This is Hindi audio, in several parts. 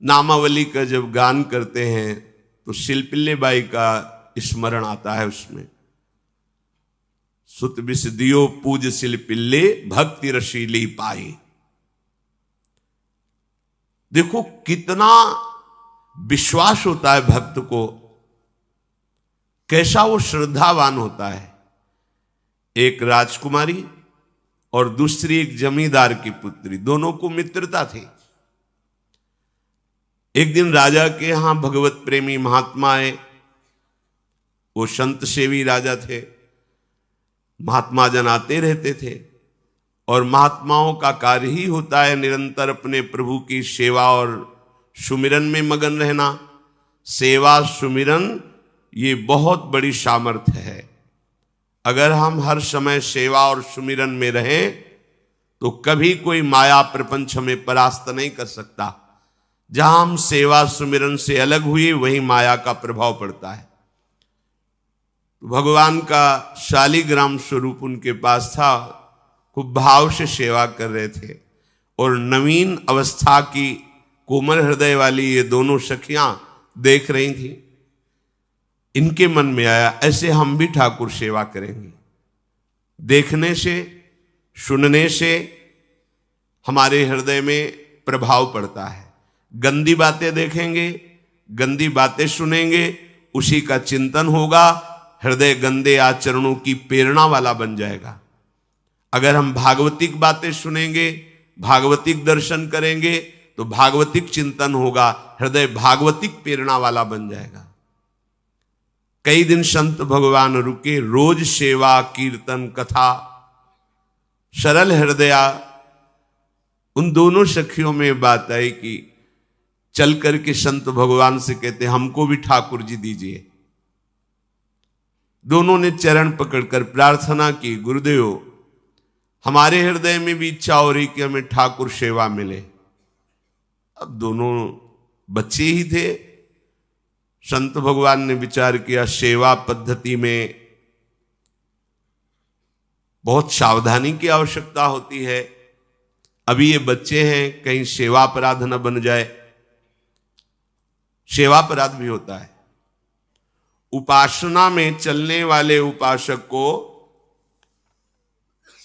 नामावली का जब गान करते हैं तो शिल्पिल्ले बाई का स्मरण आता है उसमें। सुत बिस दियो पूज शिल्पिल्ले भक्ति रशीली पाई। देखो कितना विश्वास होता है भक्त को, कैसा वो श्रद्धावान होता है। एक राजकुमारी और दूसरी एक जमींदार की पुत्री, दोनों को मित्रता थी। एक दिन राजा के यहां भगवत प्रेमी महात्मा आए। वो संत सेवी राजा थे, महात्मा जन आते रहते थे और महात्माओं का कार्य ही होता है निरंतर अपने प्रभु की सेवा और सुमिरन में मगन रहना। सेवा सुमिरन ये बहुत बड़ी सामर्थ्य है। अगर हम हर समय सेवा और सुमिरन में रहें तो कभी कोई माया प्रपंच हमें परास्त नहीं कर सकता। जहां हम सेवा सुमिरन से अलग हुए वहीं माया का प्रभाव पड़ता है। भगवान का शालिग्राम स्वरूप उनके पास था, खूब भाव से सेवा कर रहे थे और नवीन अवस्था की कोमल हृदय वाली ये दोनों सखियां देख रही थी। इनके मन में आया ऐसे हम भी ठाकुर सेवा करेंगे। देखने से सुनने से हमारे हृदय में प्रभाव पड़ता है। गंदी बातें देखेंगे, गंदी बातें सुनेंगे, उसी का चिंतन होगा, हृदय गंदे आचरणों की प्रेरणा वाला बन जाएगा। अगर हम भागवतिक बातें सुनेंगे, भागवतिक दर्शन करेंगे तो भागवतिक चिंतन होगा, हृदय भागवतिक प्रेरणा वाला बन जाएगा। कई दिन संत भगवान रुके, रोज सेवा कीर्तन कथा, सरल हृदया। उन दोनों सखियों में बात आई कि चल करके संत भगवान से कहते हमको भी ठाकुर जी दीजिए। दोनों ने चरण पकड़कर प्रार्थना की, गुरुदेव हमारे हृदय में भी इच्छा हो रही कि हमें ठाकुर सेवा मिले। अब दोनों बच्चे ही थे। संत भगवान ने विचार किया सेवा पद्धति में बहुत सावधानी की आवश्यकता होती है। अभी ये बच्चे हैं, कहीं सेवा अपराध न बन जाए। सेवा अपराध भी होता है। उपासना में चलने वाले उपासक को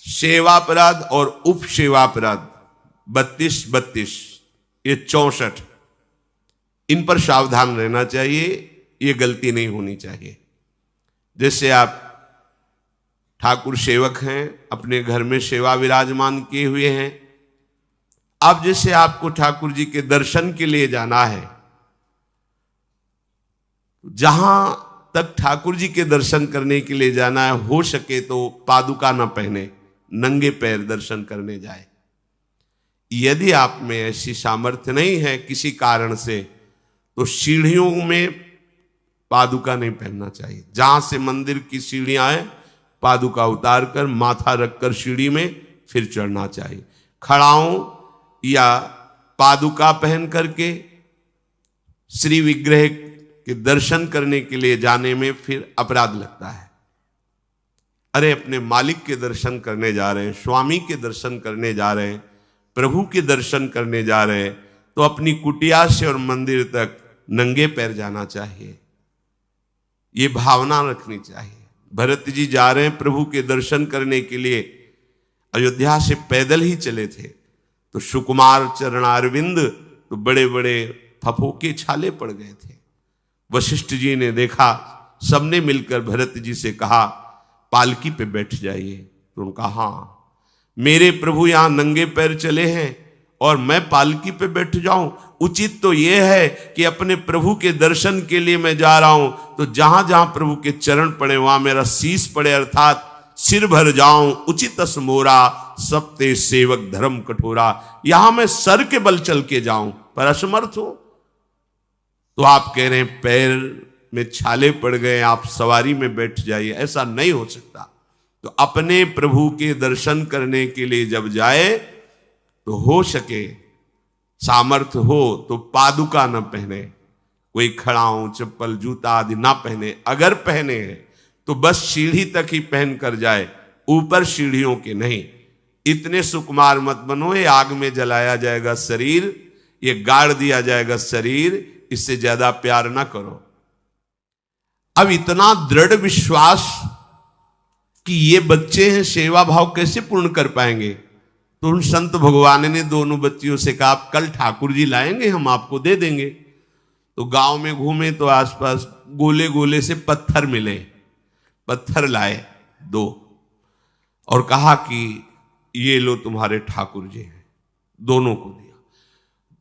सेवा अपराध और उप सेवा अपराध 32 ये 64, इन पर सावधान रहना चाहिए। ये गलती नहीं होनी चाहिए। जैसे आप ठाकुर सेवक हैं, अपने घर में सेवा विराजमान किए हुए हैं। अब जैसे आपको ठाकुर जी के दर्शन के लिए जाना है, जहां तक ठाकुर जी के दर्शन करने के लिए जाना है, हो सके तो पादुका न पहने, नंगे पैर दर्शन करने जाए। यदि आप में ऐसी सामर्थ्य नहीं है किसी कारण से, तो सीढ़ियों में पादुका नहीं पहनना चाहिए। जहां से मंदिर की सीढ़ियां हैं, पादुका उतार कर माथा रखकर सीढ़ी में फिर चढ़ना चाहिए। खड़ाओं या पादुका पहन करके श्री विग्रह के दर्शन करने के लिए जाने में फिर अपराध लगता है। अरे अपने मालिक के दर्शन करने जा रहे हैं, स्वामी के दर्शन करने जा रहे हैं, प्रभु के दर्शन करने जा रहे हैं, तो अपनी कुटिया से और मंदिर तक नंगे पैर जाना चाहिए। ये भावना रखनी चाहिए। भरत जी जा रहे हैं प्रभु के दर्शन करने के लिए, अयोध्या से पैदल ही चले थे, तो सुकुमार चरणारविंद तो बड़े बड़े फफोके छाले पड़ गए थे। वशिष्ठ जी ने देखा, सबने मिलकर भरत जी से कहा पालकी पे बैठ जाइए। तो उनका हाँ, मेरे प्रभु यहां नंगे पैर चले हैं और मैं पालकी पे बैठ जाऊं? उचित तो यह है कि अपने प्रभु के दर्शन के लिए मैं जा रहा हूं, तो जहां जहां प्रभु के चरण पड़े वहां मेरा शीश पड़े, अर्थात सिर भर जाऊं। उचित मोरा सबते सेवक धर्म कठोरा। यहां मैं सर के बल चल के जाऊं पर असमर्थ हूं। तो आप कह रहे हैं पैर में छाले पड़ गए, आप सवारी में बैठ जाइए। ऐसा नहीं हो सकता। तो अपने प्रभु के दर्शन करने के लिए जब जाए तो हो सके, सामर्थ्य हो तो पादुका न पहने, कोई खड़ाऊं चप्पल जूता आदि ना पहने। अगर पहने हैं तो बस सीढ़ी तक ही पहन कर जाए, ऊपर सीढ़ियों के नहीं। इतने सुकुमार मत बनो, ये आग में जलाया जाएगा शरीर, ये गाड़ दिया जाएगा शरीर, इससे ज्यादा प्यार ना करो। अब इतना दृढ़ विश्वास कि ये बच्चे हैं, सेवा भाव कैसे पूर्ण कर पाएंगे? तो उन संत भगवान ने दोनों बच्चियों से कहा, आप कल ठाकुर जी लाएंगे, हम आपको दे देंगे। तो गांव में घूमे तो आसपास गोले गोले से पत्थर मिले, पत्थर लाए 2 और कहा कि ये लो तुम्हारे ठाकुर जी हैं। दोनों को दिया।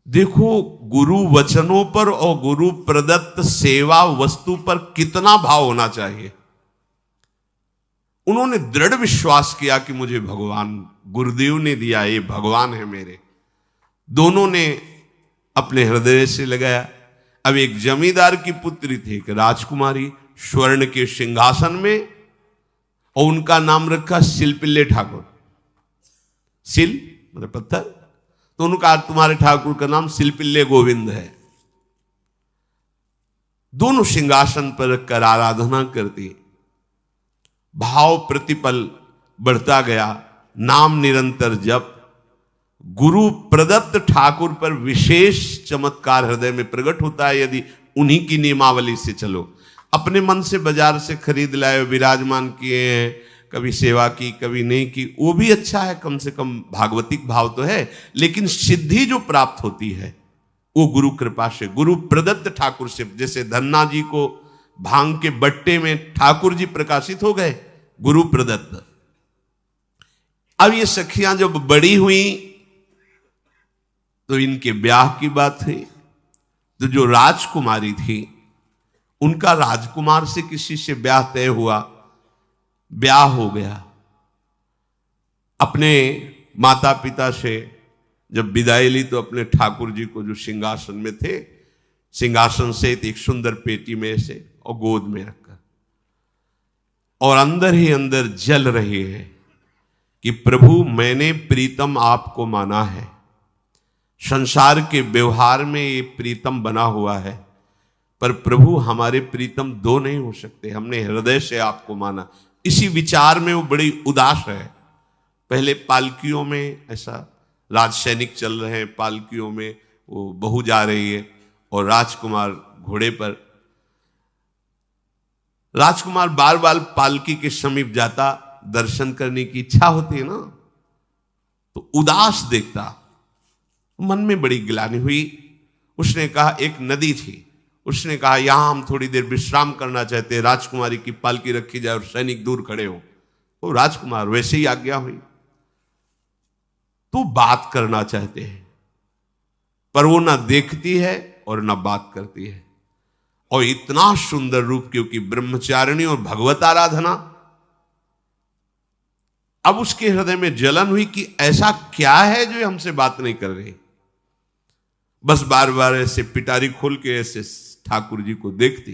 देखो गुरु वचनों पर और गुरु प्रदत्त सेवा वस्तु पर कितना भाव होना चाहिए। उन्होंने दृढ़ विश्वास किया कि मुझे भगवान गुरुदेव ने दिया, ये भगवान है मेरे। दोनों ने अपने हृदय से लगाया। अब एक जमींदार की पुत्री थी, एक राजकुमारी, स्वर्ण के सिंहासन में, और उनका नाम रखा सिलपिल्ले ठाकुर। सिल मतलब पत्थर, तो उनका तुम्हारे ठाकुर का नाम सिलपिल्ले गोविंद है। दोनों सिंहासन पर रखकर आराधना करती, भाव प्रतिपल बढ़ता गया, नाम निरंतर जप। गुरु प्रदत्त ठाकुर पर विशेष चमत्कार हृदय में प्रकट होता है यदि उन्हीं की नियमावली से चलो। अपने मन से बाजार से खरीद लाए, विराजमान किए हैं, कभी सेवा की कभी नहीं की, वो भी अच्छा है, कम से कम भागवतिक भाव तो है। लेकिन सिद्धि जो प्राप्त होती है वो गुरु कृपा से, गुरु प्रदत्त ठाकुर से। जैसे धन्ना जी को भांग के बट्टे में ठाकुर जी प्रकाशित हो गए, गुरु प्रदत्त। अब ये सखियां जब बड़ी हुई तो इनके ब्याह की बात हुई। तो जो राजकुमारी थी उनका राजकुमार से किसी से ब्याह तय हुआ, ब्याह हो गया। अपने माता पिता से जब विदाई ली तो अपने ठाकुर जी को जो सिंहासन में थे, सिंहासन से एक सुंदर पेटी में से और गोद में रखकर, और अंदर ही अंदर जल रही है कि प्रभु मैंने प्रीतम आपको माना है, संसार के व्यवहार में ये प्रीतम बना हुआ है, पर प्रभु हमारे प्रीतम 2 नहीं हो सकते, हमने हृदय से आपको माना। इसी विचार में वो बड़ी उदास है। पहले पालकियों में ऐसा राज सैनिक चल रहे हैं, पालकियों में वो बहू जा रही है और राजकुमार घोड़े पर। राजकुमार बार बार पालकी के समीप जाता, दर्शन करने की इच्छा होती है ना, तो उदास देखता, मन में बड़ी गिलानी हुई। उसने कहा, एक नदी थी, उसने कहा यहां हम थोड़ी देर विश्राम करना चाहते हैं, राजकुमारी की पालकी रखी जाए और सैनिक दूर खड़े हो। तो राजकुमार वैसे ही आज्ञा हुई। तो बात करना चाहते हैं पर वो ना देखती है और ना बात करती है, और इतना सुंदर रूप, क्योंकि ब्रह्मचारिणी और भगवत आराधना। अब उसके हृदय में जलन हुई कि ऐसा क्या है जो हमसे बात नहीं कर रही। बस बार बार ऐसे पिटारी खोल के ऐसे ठाकुर जी को देखती।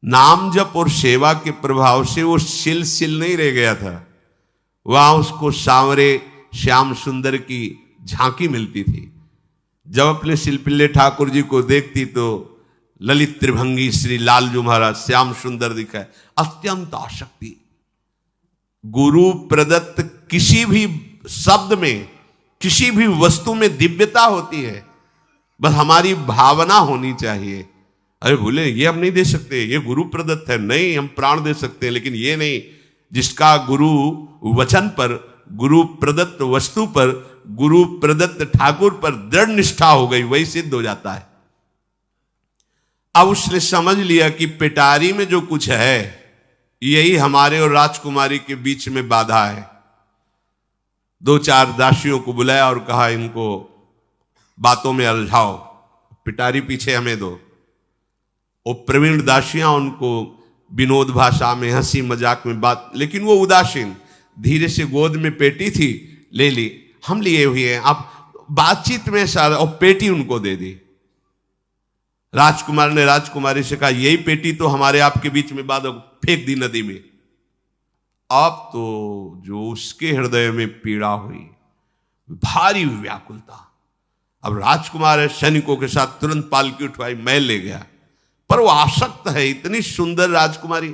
नाम जप और सेवा के प्रभाव से वो सिल नहीं रह गया था, वहां उसको सांवरे श्याम सुंदर की झांकी मिलती थी। जब अपने शिलपिल्ले ठाकुर जी को देखती तो ललित त्रिभंगी श्री लालजू महाराज श्याम सुंदर दिखाए, अत्यंत आसक्ति। गुरु प्रदत्त किसी भी शब्द में, किसी भी वस्तु में दिव्यता होती है, बस हमारी भावना होनी चाहिए। अरे बोले ये हम नहीं दे सकते, ये गुरु प्रदत्त है, नहीं हम प्राण दे सकते हैं, लेकिन ये नहीं। जिसका गुरु वचन पर, गुरु प्रदत्त वस्तु पर, गुरु प्रदत्त ठाकुर पर दृढ़ निष्ठा हो गई, वही सिद्ध हो जाता है। अब उसने समझ लिया कि पिटारी में जो कुछ है यही हमारे और राजकुमारी के बीच में बाधा है। 2-4 दासियों को बुलाया और कहा इनको बातों में उलझाओ, पिटारी पीछे हमें दो। और प्रवीण दासियां उनको विनोद भाषा में, हंसी मजाक में बात, लेकिन वो उदासीन। धीरे से गोद में पेटी थी, ले ली, हम लिए हुए हैं, आप बातचीत में सारा, और पेटी उनको दे दी। राजकुमार ने राजकुमारी से कहा यही पेटी तो हमारे आपके बीच में बात, फेंक दी नदी में। अब तो जो उसके हृदय में पीड़ा हुई, भारी व्याकुलता। अब राजकुमार सैनिकों के साथ तुरंत पालकी उठवाई, मैं ले गया। पर वो आसक्त है, इतनी सुंदर राजकुमारी,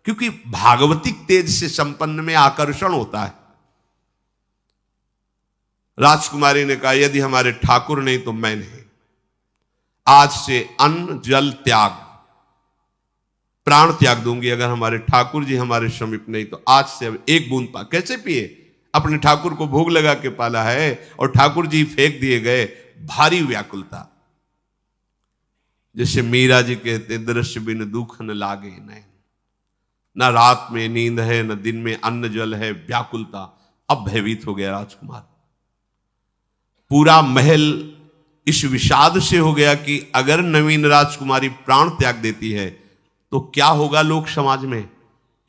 क्योंकि भागवतिक तेज से संपन्न में आकर्षण होता है। राजकुमारी ने कहा, यदि हमारे ठाकुर नहीं तो मैं नहीं। आज से अन्न जल त्याग, प्राण त्याग दूंगी अगर हमारे ठाकुर जी हमारे समीप नहीं तो। आज से अब एक बूंद पा कैसे पिए? अपने ठाकुर को भोग लगा के पाला है और ठाकुर जी फेंक दिए गए। भारी व्याकुलता, जैसे मीरा जी कहते, दृश्य बिन दुख न लागे नैन, न रात में नींद है न दिन में अन्न जल है, व्याकुलता। अब भयभीत हो गया राजकुमार। पूरा महल इस विषाद से हो गया कि अगर नवीन राजकुमारी प्राण त्याग देती है तो क्या होगा लोक समाज में,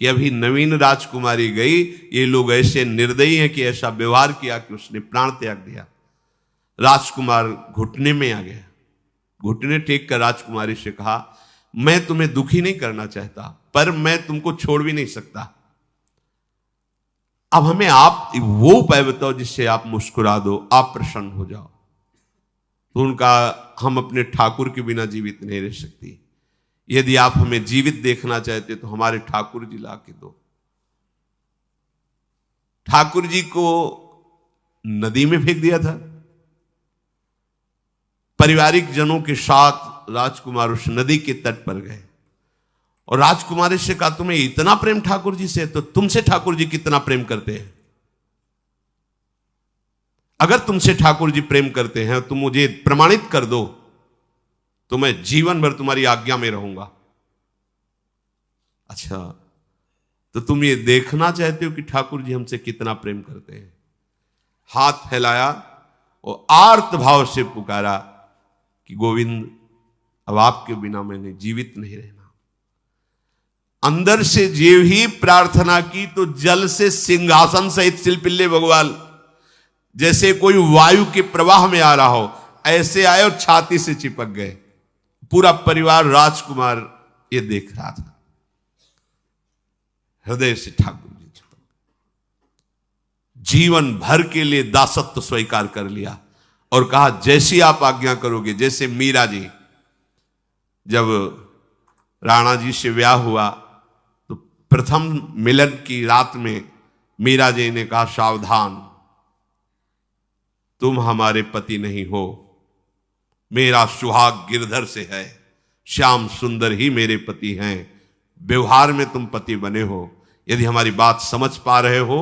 कि अभी नवीन राजकुमारी गई, ये लोग ऐसे निर्दयी हैं कि ऐसा व्यवहार किया कि उसने प्राण त्याग दिया। राजकुमार घुटने में आ गया। घुटने टेक कर राजकुमारी से कहा, मैं तुम्हें दुखी नहीं करना चाहता, पर मैं तुमको छोड़ भी नहीं सकता। अब हमें आप वो उपाय बताओ जिससे आप मुस्कुरा दो, आप प्रसन्न हो जाओ। तो उनका, हम अपने ठाकुर के बिना जीवित नहीं रह सकती। यदि आप हमें जीवित देखना चाहते तो हमारे ठाकुर जी ला के दो। ठाकुर जी को नदी में फेंक दिया था। पारिवारिक जनों के साथ राजकुमार उस नदी के तट पर गए और राजकुमारी से कहा, तुम्हें इतना प्रेम ठाकुर जी से, तो तुमसे ठाकुर जी कितना प्रेम करते हैं? अगर तुमसे ठाकुर जी प्रेम करते हैं तो मुझे प्रमाणित कर दो, तो मैं जीवन भर तुम्हारी आज्ञा में रहूंगा। अच्छा, तो तुम ये देखना चाहते हो कि ठाकुर जी हमसे कितना प्रेम करते हैं? हाथ फैलाया और आर्त भाव से पुकारा कि गोविंद, अब आपके बिना मैंने जीवित नहीं रहना। अंदर से जीव ही प्रार्थना की तो जल से सिंहासन सहित शिलपिल्ले भगवान जैसे कोई वायु के प्रवाह में आ रहा हो, ऐसे आए और छाती से चिपक गए। पूरा परिवार, राजकुमार ये देख रहा था। हृदय से ठाकुर जी चिपक, जीवन भर के लिए दासत्व स्वीकार कर लिया और कहा, जैसी आप आज्ञा करोगे। जैसे मीरा जी, जब राणा जी से ब्याह हुआ तो प्रथम मिलन की रात में मीरा जी ने कहा, सावधान, तुम हमारे पति नहीं हो, मेरा सुहाग गिरधर से है, श्याम सुंदर ही मेरे पति हैं। व्यवहार में तुम पति बने हो। यदि हमारी बात समझ पा रहे हो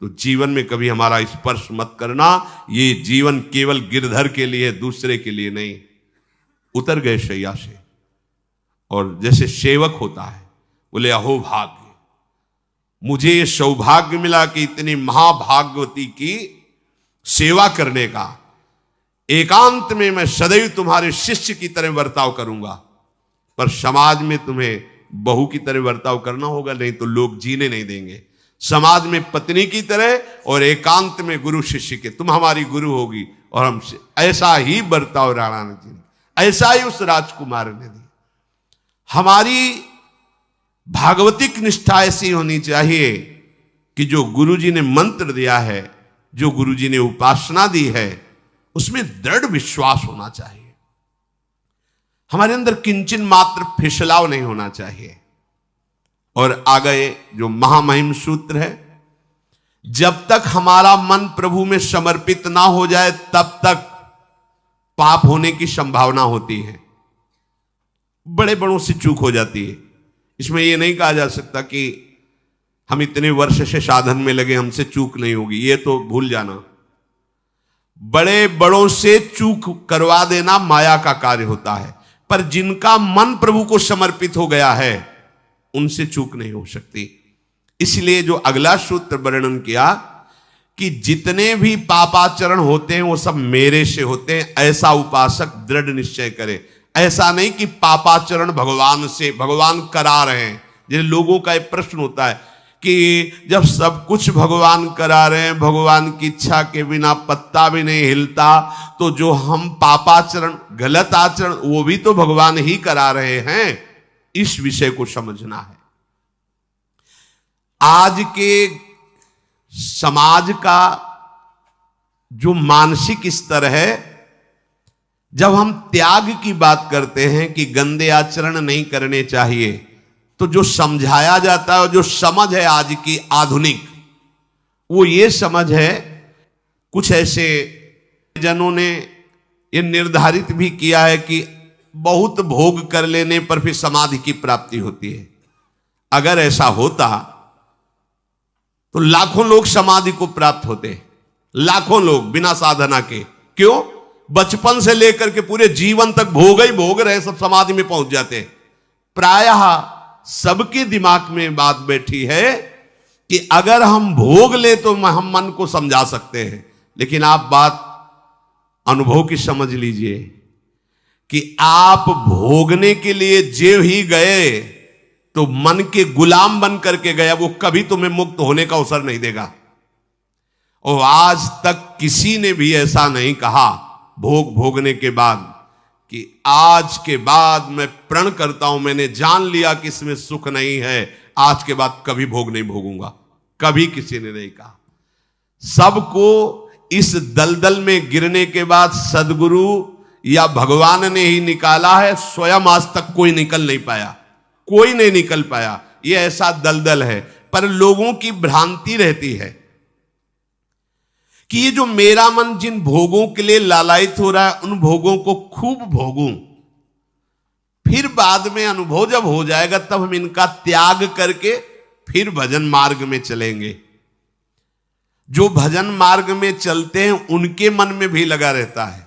तो जीवन में कभी हमारा स्पर्श मत करना। ये जीवन केवल गिरधर के लिए, दूसरे के लिए नहीं। उतर गए शैया से और जैसे सेवक होता है, बोले, अहो भाग्य, मुझे ये सौभाग्य मिला कि इतनी महाभागवती की सेवा करने का। एकांत में मैं सदैव तुम्हारे शिष्य की तरह बर्ताव करूंगा, पर समाज में तुम्हें बहू की तरह बर्ताव करना होगा, नहीं तो लोग जीने नहीं देंगे। समाज में पत्नी की तरह और एकांत में गुरु शिष्य के। तुम हमारी गुरु होगी और हमसे ऐसा ही बर्ताव राणा जी ने, ऐसा ही उस राजकुमार ने दिया। हमारी भागवतिक निष्ठा ऐसी होनी चाहिए कि जो गुरु जी ने मंत्र दिया है, जो गुरु जी ने उपासना दी है, उसमें दृढ़ विश्वास होना चाहिए। हमारे अंदर किंचन मात्र फिसलाव नहीं होना चाहिए। और आगे जो महामहिम सूत्र है, जब तक हमारा मन प्रभु में समर्पित ना हो जाए तब तक पाप होने की संभावना होती है। बड़े बड़ों से चूक हो जाती है। इसमें यह नहीं कहा जा सकता कि हम इतने वर्ष से साधन में लगे, हमसे चूक नहीं होगी, ये तो भूल जाना। बड़े बड़ों से चूक करवा देना माया का कार्य होता है, पर जिनका मन प्रभु को समर्पित हो गया है उनसे चूक नहीं हो सकती। इसलिए जो अगला सूत्र वर्णन किया कि जितने भी पापाचरण होते हैं वो सब मेरे से होते हैं, ऐसा उपासक दृढ़ निश्चय करे। ऐसा नहीं कि पापाचरण भगवान से, भगवान करा रहे हैं। जिन लोगों का एक प्रश्न होता है कि जब सब कुछ भगवान करा रहे हैं, भगवान की इच्छा के बिना पत्ता भी नहीं हिलता, तो जो हम पापाचरण, गलत आचरण, वो भी तो भगवान ही करा रहे हैं। इस विषय को समझना है। आज के समाज का जो मानसिक स्तर है, जब हम त्याग की बात करते हैं कि गंदे आचरण नहीं करने चाहिए, तो जो समझाया जाता है और जो समझ है आज की आधुनिक, वो ये समझ है कुछ ऐसे जनों ने ये निर्धारित भी किया है कि बहुत भोग कर लेने पर फिर समाधि की प्राप्ति होती है। अगर ऐसा होता तो लाखों लोग समाधि को प्राप्त होते, लाखों लोग बिना साधना के। क्यों? बचपन से लेकर के पूरे जीवन तक भोग ही भोग रहे, सब समाधि में पहुंच जाते। प्रायः सबके दिमाग में बात बैठी है कि अगर हम भोग ले तो हम मन को समझा सकते हैं, लेकिन आप बात अनुभव की समझ लीजिए कि आप भोगने के लिए जो ही गए तो मन के गुलाम बन करके गया, वो कभी तुम्हें मुक्त होने का अवसर नहीं देगा। और आज तक किसी ने भी ऐसा नहीं कहा भोग भोगने के बाद कि आज के बाद मैं प्रण करता हूं, मैंने जान लिया कि इसमें सुख नहीं है, आज के बाद कभी भोग नहीं भोगूंगा। कभी किसी ने नहीं कहा। सबको इस दलदल में गिरने के बाद सदगुरु या भगवान ने ही निकाला है, स्वयं आज तक कोई निकल नहीं पाया, कोई नहीं निकल पाया। ये ऐसा दलदल है। पर लोगों की भ्रांति रहती है कि ये जो मेरा मन जिन भोगों के लिए लालायित हो रहा है, उन भोगों को खूब भोगूं, फिर बाद में अनुभव जब हो जाएगा तब हम इनका त्याग करके फिर भजन मार्ग में चलेंगे। जो भजन मार्ग में चलते हैं उनके मन में भी लगा रहता है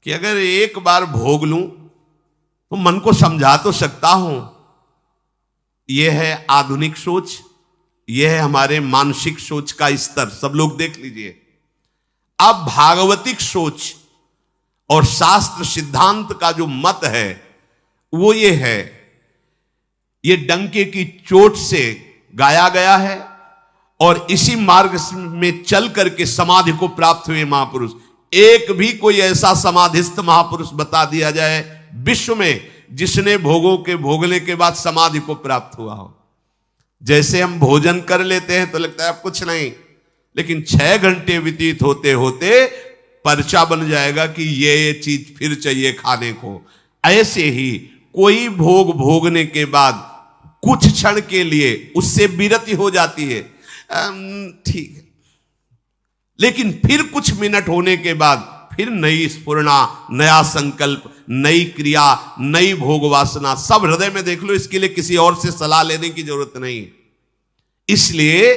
कि अगर एक बार भोग लूं तो मन को समझा तो सकता हूं। यह है आधुनिक सोच, यह है हमारे मानसिक सोच का स्तर। सब लोग देख लीजिए। अब भागवतिक सोच और शास्त्र सिद्धांत का जो मत है वो ये है, ये डंके की चोट से गाया गया है और इसी मार्ग में चल करके समाधि को प्राप्त हुए महापुरुष। एक भी कोई ऐसा समाधिस्थ महापुरुष बता दिया जाए विश्व में जिसने भोगों के भोगने के बाद समाधि को प्राप्त हुआ हो। जैसे हम भोजन कर लेते हैं तो लगता है अब कुछ नहीं, लेकिन 6 घंटे व्यतीत होते होते पर्चा बन जाएगा कि ये चीज फिर चाहिए खाने को। ऐसे ही कोई भोग भोगने के बाद कुछ क्षण के लिए उससे विरति हो जाती है, ठीक है, लेकिन फिर कुछ मिनट होने के बाद फिर नई स्फुरना, नया संकल्प, नई क्रिया, नई भोग वासना सब हृदय में देख लो। इसके लिए किसी और से सलाह लेने की जरूरत नहीं। इसलिए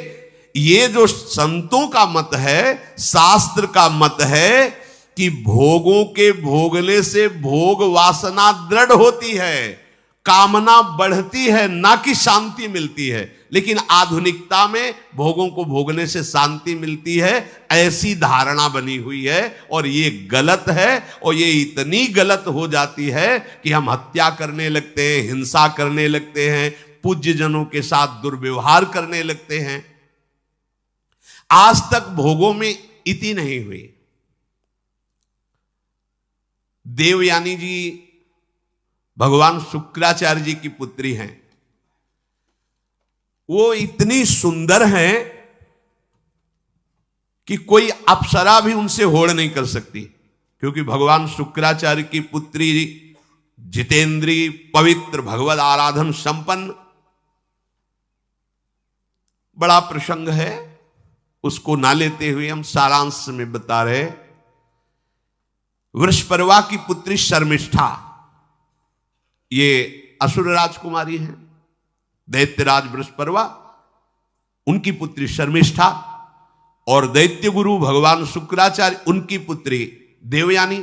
ये जो संतों का मत है, शास्त्र का मत है कि भोगों के भोगने से भोग वासना दृढ़ होती है, कामना बढ़ती है, ना कि शांति मिलती है। लेकिन आधुनिकता में भोगों को भोगने से शांति मिलती है, ऐसी धारणा बनी हुई है और ये गलत है। और ये इतनी गलत हो जाती है कि हम हत्या करने लगते हैं, हिंसा करने लगते हैं, पूज्य जनों के साथ दुर्व्यवहार करने लगते हैं। आज तक भोगों में इति नहीं हुई। देवयानी जी भगवान शुक्राचार्य जी की पुत्री हैं। वो इतनी सुंदर हैं कि कोई अप्सरा भी उनसे होड़ नहीं कर सकती, क्योंकि भगवान शुक्राचार्य की पुत्री जितेंद्री, पवित्र, भगवद आराधन संपन्न। बड़ा प्रसंग है, उसको ना लेते हुए हम सारांश में बता रहे। वृषपर्वा की पुत्री शर्मिष्ठा, ये असुर राजकुमारी है। दैत्यराज वृषपर्वा, उनकी पुत्री शर्मिष्ठा, और दैत्य गुरु भगवान शुक्राचार्य, उनकी पुत्री देवयानी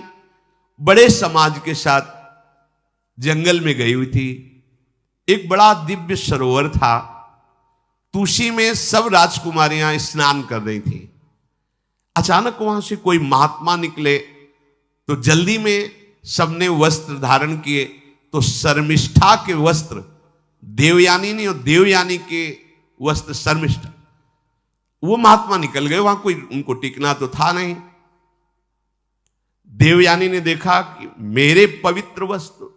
बड़े समाज के साथ जंगल में गई हुई थी। एक बड़ा दिव्य सरोवर था, तुलसी में सब राजकुमारियां स्नान कर रही थी। अचानक वहां से कोई महात्मा निकले तो जल्दी में सबने वस्त्र धारण किए। तो शर्मिष्ठा के वस्त्र देवयानी ने और देवयानी के वस्त्र शर्मिष्ठा, वो महात्मा निकल गए। वहां कोई उनको टिकना तो था नहीं। देवयानी ने देखा कि मेरे पवित्र वस्त्र,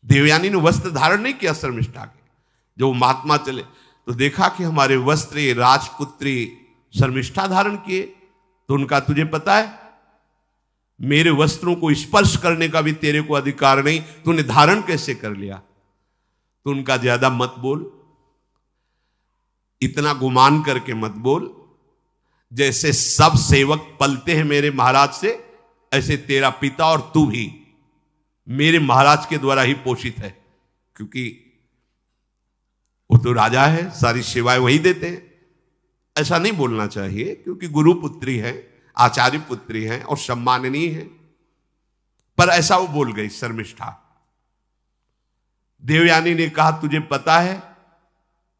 देवयानी ने वस्त्र धारण नहीं किया शर्मिष्ठा के। जो महात्मा चले तो देखा कि हमारे वस्त्र ये राजपुत्री शर्मिष्ठा धारण किए। तो उनका, तुझे पता है मेरे वस्त्रों को स्पर्श करने का भी तेरे को अधिकार नहीं, तूने धारण कैसे कर लिया? तो उनका, ज्यादा मत बोल, इतना गुमान करके मत बोल। जैसे सब सेवक पलते हैं मेरे महाराज से, ऐसे तेरा पिता और तू भी मेरे महाराज के द्वारा ही पोषित है, क्योंकि वो तो राजा है, सारी सेवाएं वही देते हैं। ऐसा नहीं बोलना चाहिए, क्योंकि गुरु पुत्री है, आचार्य पुत्री है और सम्माननीय है, पर ऐसा वो बोल गई शर्मिष्ठा। देवयानी ने कहा, तुझे पता है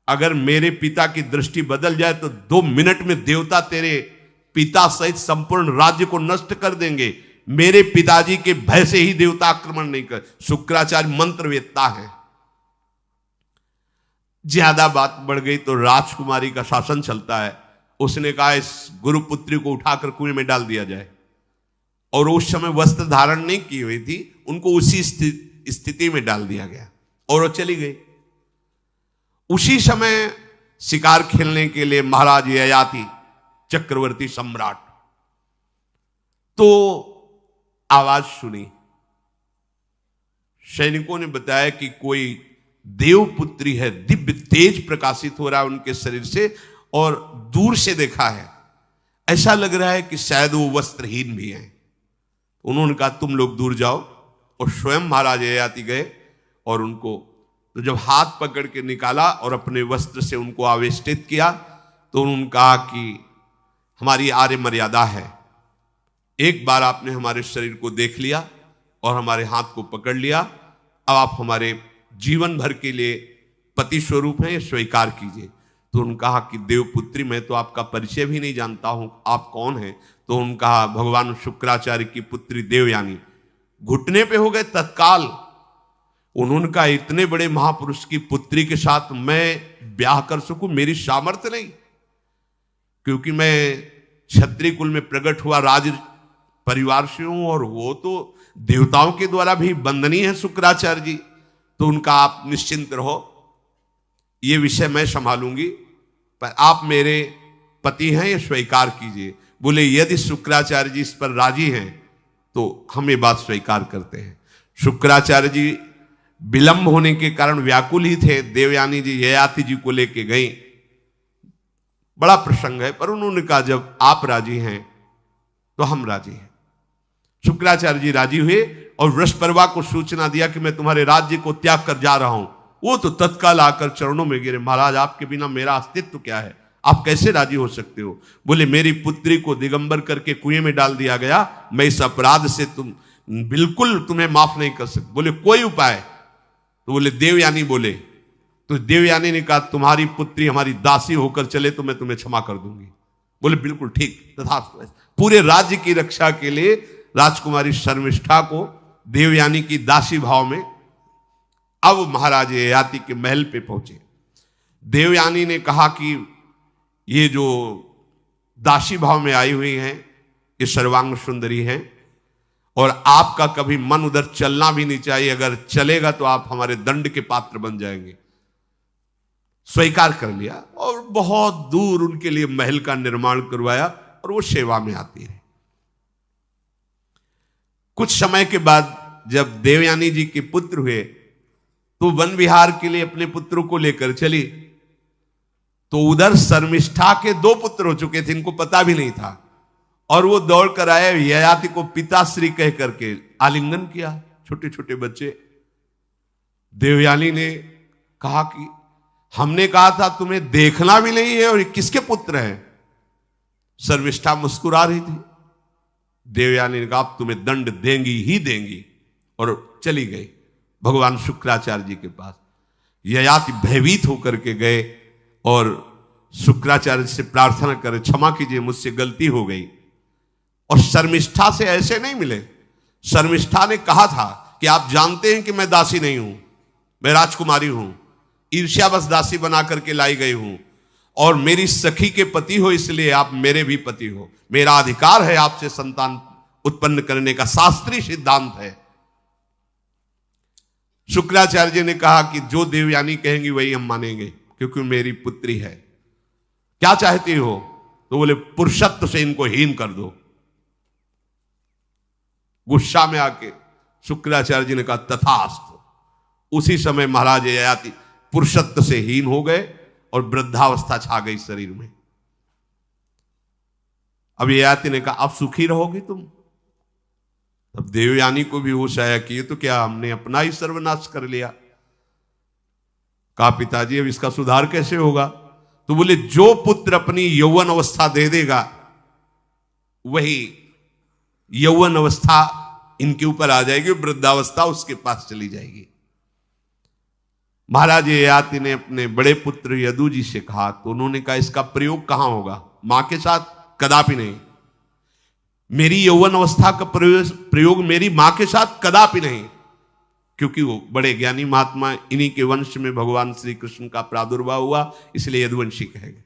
अगर मेरे पिता की दृष्टि बदल जाए तो 2 मिनट में देवता तेरे पिता सहित संपूर्ण राज्य को नष्ट कर देंगे। मेरे पिताजी के भय से ही देवता आक्रमण नहीं कर। शुक्राचार्य मंत्रवेत्ता है। ज्यादा बात बढ़ गई तो राजकुमारी का शासन चलता है। उसने कहा इस गुरुपुत्री को उठाकर कुएं में डाल दिया जाए, और उस समय वस्त्र धारण नहीं की हुई थी, उनको उसी स्थिति में डाल दिया गया और वो चली गई। उसी समय शिकार खेलने के लिए महाराज ययाति चक्रवर्ती सम्राट तो आवाज सुनी। सैनिकों ने बताया कि कोई देवपुत्री है, दिव्य तेज प्रकाशित हो रहा है उनके शरीर से, और दूर से देखा है ऐसा लग रहा है कि शायद वो वस्त्रहीन भी हैं। उन्होंने कहा तुम लोग दूर जाओ, और स्वयं महाराज ययाति गए और उनको, तो जब हाथ पकड़ के निकाला और अपने वस्त्र से उनको आवेष्टित किया, तो उन्होंने कहा कि हमारी आर्य मर्यादा है, एक बार आपने हमारे शरीर को देख लिया और हमारे हाथ को पकड़ लिया, अब आप हमारे जीवन भर के लिए पति स्वरूप हैं, स्वीकार कीजिए। तो उन्होंने कहा कि देवपुत्री, मैं तो आपका परिचय भी नहीं जानता हूं, आप कौन हैं? तो उन्होंने कहा भगवान शुक्राचार्य की पुत्री देवयानी। घुटने पे हो गए तत्काल। उन्होंने कहा इतने बड़े महापुरुष की पुत्री के साथ मैं ब्याह कर सकूं, मेरी सामर्थ्य नहीं, क्योंकि मैं क्षत्रिय कुल में प्रकट हुआ राज परिवार से हूं, और वो तो देवताओं के द्वारा भी वंदनीय है शुक्राचार्य जी। तो उनका आप निश्चिंत रहो, ये विषय मैं संभालूंगी, पर आप मेरे पति हैं, ये स्वीकार कीजिए। बोले यदि शुक्राचार्य जी इस पर राजी हैं तो हम ये बात स्वीकार करते हैं। शुक्राचार्य जी विलंब होने के कारण व्याकुल ही थे। देवयानी जी ययाति जी को लेके गई, बड़ा प्रसंग है, पर उन्होंने कहा जब आप राजी हैं तो हम राजी हैं। शुक्राचार्य जी राजी हुए और वृषपर्वा को सूचना दिया कि मैं तुम्हारे राज्य को त्याग कर जा रहा हूं। वो तो तत्काल आकर चरणों में गिरे, महाराज आपके बिना मेरा अस्तित्व क्या है, आप कैसे राजी हो सकते हो? बोले मेरी पुत्री को दिगंबर करके कुएं में डाल दिया गया, मैं इस अपराध से बिल्कुल तुम्हें माफ नहीं कर सकता। बोले कोई उपाय? तो बोले देवयानी बोले। तो देवयानी ने कहा तुम्हारी पुत्री हमारी दासी होकर चले तो मैं तुम्हें क्षमा कर दूंगी। बोले बिल्कुल ठीक, तथास्तु। पूरे राज्य की रक्षा के लिए राजकुमारी शर्मिष्ठा को देवयानी की दासी भाव में अब महाराज ययाति के महल पे पहुंचे। देवयानी ने कहा कि ये जो दासी भाव में आई हुई हैं ये सर्वांग सुंदरी हैं, और आपका कभी मन उधर चलना भी नहीं चाहिए, अगर चलेगा तो आप हमारे दंड के पात्र बन जाएंगे। स्वीकार कर लिया और बहुत दूर उनके लिए महल का निर्माण करवाया और वो सेवा में आती है। कुछ समय के बाद जब देवयानी जी के पुत्र हुए तो वन विहार के लिए अपने पुत्रों को लेकर चली, तो उधर शर्मिष्ठा के 2 पुत्र हो चुके थे, इनको पता भी नहीं था, और वो दौड़ कर आए, ययाति को पिताश्री कह करके आलिंगन किया, छोटे छोटे बच्चे। देवयानी ने कहा कि हमने कहा था तुम्हें देखना भी नहीं है, और किसके पुत्र हैं? शर्मिष्ठा मुस्कुरा रही थी। देवयानी ने कहा अब तुम्हें दंड देंगी ही देंगी, और चली गई भगवान शुक्राचार्य जी के पास। ययाति भयभीत होकर के गए और शुक्राचार्य से प्रार्थना करे क्षमा कीजिए मुझसे गलती हो गई। और शर्मिष्ठा से ऐसे नहीं मिले। शर्मिष्ठा ने कहा था कि आप जानते हैं कि मैं दासी नहीं हूं, मैं राजकुमारी हूं, ईर्ष्यावश दासी बना करके लाई गई हूं, और मेरी सखी के पति हो इसलिए आप मेरे भी पति हो, मेरा अधिकार है आपसे संतान उत्पन्न करने का, शास्त्रीय सिद्धांत है। शुक्राचार्य जी ने कहा कि जो देवयानी कहेंगी वही हम मानेंगे, क्योंकि मेरी पुत्री है। क्या चाहती हो? तो बोले पुरुषत्व से इनको हीन कर दो। गुस्सा में आके शुक्राचार्य जी ने कहा तथास्तु। उसी समय महाराज ययाति पुरुषत्व से हीन हो गए और वृद्धावस्था छा गई शरीर में। अब ययाति ने कहा अब सुखी रहोगे तुम। तब देवयानी को भी होश आया कि ये तो क्या हमने अपना ही सर्वनाश कर लिया। कहा पिताजी अब इसका सुधार कैसे होगा? तो बोले जो पुत्र अपनी यौवन अवस्था दे देगा वही यौवन अवस्था इनके ऊपर आ जाएगी, वृद्धावस्था उसके पास चली जाएगी। महाराज ययाति ने अपने बड़े पुत्र यदु जी से कहा, तो उन्होंने कहा इसका प्रयोग कहां होगा? मां के साथ कदापि नहीं। मेरी यौवन अवस्था का प्रयोग मेरी मां के साथ कदापि नहीं, क्योंकि वो बड़े ज्ञानी महात्मा, इन्हीं के वंश में भगवान श्री कृष्ण का प्रादुर्भाव हुआ, इसलिए यदुवंशी कहे गए।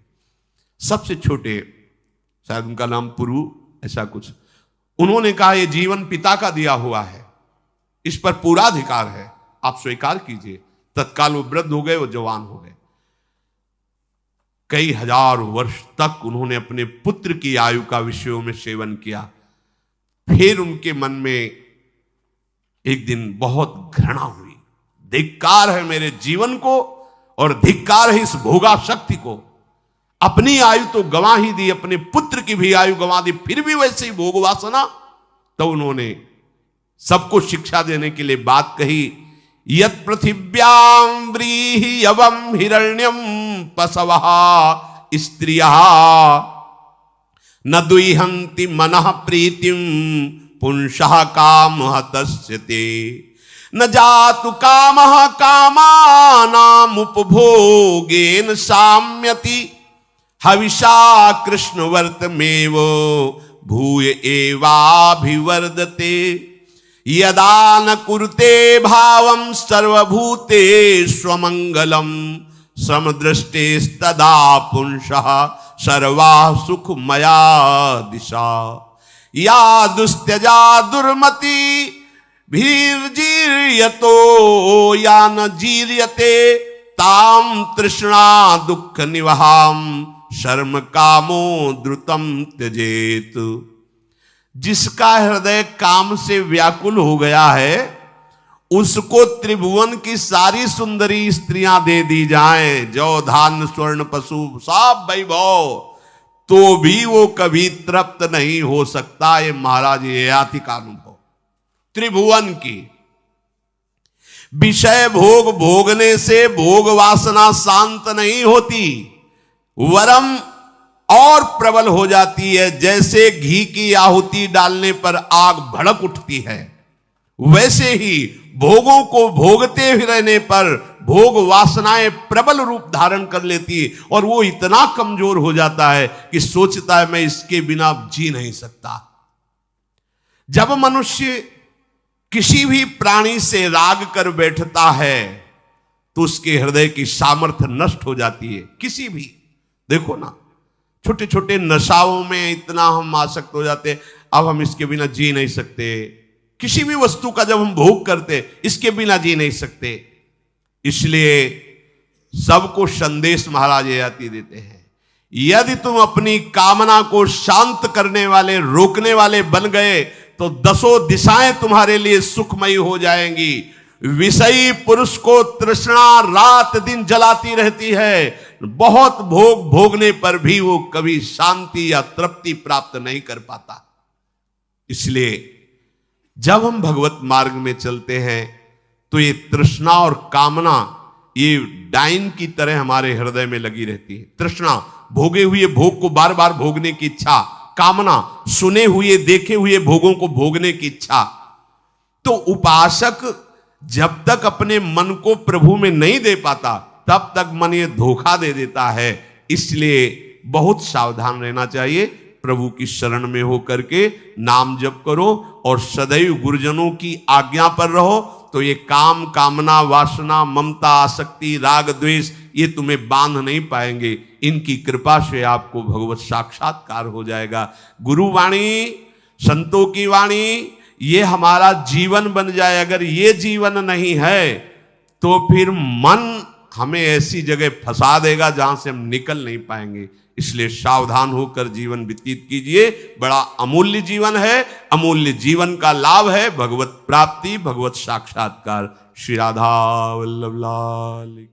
सबसे छोटे, शायद उनका नाम पुरु ऐसा कुछ, उन्होंने कहा यह जीवन पिता का दिया हुआ है, इस पर पूरा अधिकार है, आप स्वीकार कीजिए। तत्काल वो वृद्ध हो गए, वो जवान हो गए। कई हजार वर्ष तक उन्होंने अपने पुत्र की आयु का विषयों में सेवन किया। फिर उनके मन में एक दिन बहुत घृणा हुई, धिक्कार है मेरे जीवन को और धिक्कार है इस भोगा शक्ति को। अपनी आयु तो गंवा ही दी, अपने पुत्र की भी आयु गंवा दी, फिर भी वैसे ही भोग वासना। तो उन्होंने सबको शिक्षा देने के लिए बात कही, यत् पृथिव्यां व्रीहि यवं हिरण्यं पशवः स्त्रियः न दुह्यन्ति मनः प्रीतिं पुंसः कामः तस्य ते न जातु कामः कामानाम् उपभोगेन साम्यति हविषा कृष्णवर्तमेव भूय एवाभिवर्धते यदा न कुरुते भावं सर्वभूतेष्वमङ्गलं समदृष्टेस्तदा पुंसः सर्वा सुखमया दिशा या दुस्त्यजा दुर्मति भीर्जीर्यतो या न जीर्यते ताम तृष्णा दुःख निवहाम शर्म कामो द्रुतम त्यजेत। जिसका हृदय काम से व्याकुल हो गया है उसको त्रिभुवन की सारी सुंदरी स्त्रियां दे दी जाएं, जौ धान स्वर्ण पशु सब वैभव, तो भी वो कभी तृप्त नहीं हो सकता। ये महाराज ययाति का अनुभव। त्रिभुवन की विषय भोग भोगने से भोग वासना शांत नहीं होती, वरम और प्रबल हो जाती है। जैसे घी की आहुति डालने पर आग भड़क उठती है, वैसे ही भोगों को भोगते ही रहने पर भोग वासनाएं प्रबल रूप धारण कर लेती और वो इतना कमजोर हो जाता है कि सोचता है मैं इसके बिना जी नहीं सकता। जब मनुष्य किसी भी प्राणी से राग कर बैठता है तो उसके हृदय की सामर्थ्य नष्ट हो जाती है। किसी भी, देखो ना, छोटे छोटे नशाओं में इतना हम आसक्त हो जाते हैं, अब हम इसके बिना जी नहीं सकते। किसी भी वस्तु का जब हम भोग करते, इसके बिना जी नहीं सकते। इसलिए सबको संदेश महाराज ययाति देते हैं, यदि तुम अपनी कामना को शांत करने वाले, रोकने वाले बन गए तो दसों दिशाएं तुम्हारे लिए सुखमयी हो जाएंगी। विषयी पुरुष को तृष्णा रात दिन जलाती रहती है, बहुत भोग भोगने पर भी वो कभी शांति या तृप्ति प्राप्त नहीं कर पाता। इसलिए जब हम भगवत मार्ग में चलते हैं तो ये तृष्णा और कामना ये डाइन की तरह हमारे हृदय में लगी रहती है। तृष्णा, भोगे हुए भोग को बार बार भोगने की इच्छा, कामना, सुने हुए देखे हुए भोगों को भोगने की इच्छा। तो उपासक जब तक अपने मन को प्रभु में नहीं दे पाता तब तक मन ये धोखा दे देता है। इसलिए बहुत सावधान रहना चाहिए। प्रभु की शरण में हो करके नाम जप करो और सदैव गुरुजनों की आज्ञा पर रहो, तो ये काम, कामना, वासना, ममता, आसक्ति, राग, द्वेष ये तुम्हें बांध नहीं पाएंगे। इनकी कृपा से आपको भगवत साक्षात्कार हो जाएगा। गुरु वाणी, संतों की वाणी ये हमारा जीवन बन जाए। अगर ये जीवन नहीं है तो फिर मन हमें ऐसी जगह फंसा देगा जहां से हम निकल नहीं पाएंगे। इसलिए सावधान होकर जीवन व्यतीत कीजिए। बड़ा अमूल्य जीवन है, अमूल्य जीवन का लाभ है भगवत प्राप्ति, भगवत साक्षात्कार। श्री राधा वल्लभ लाल।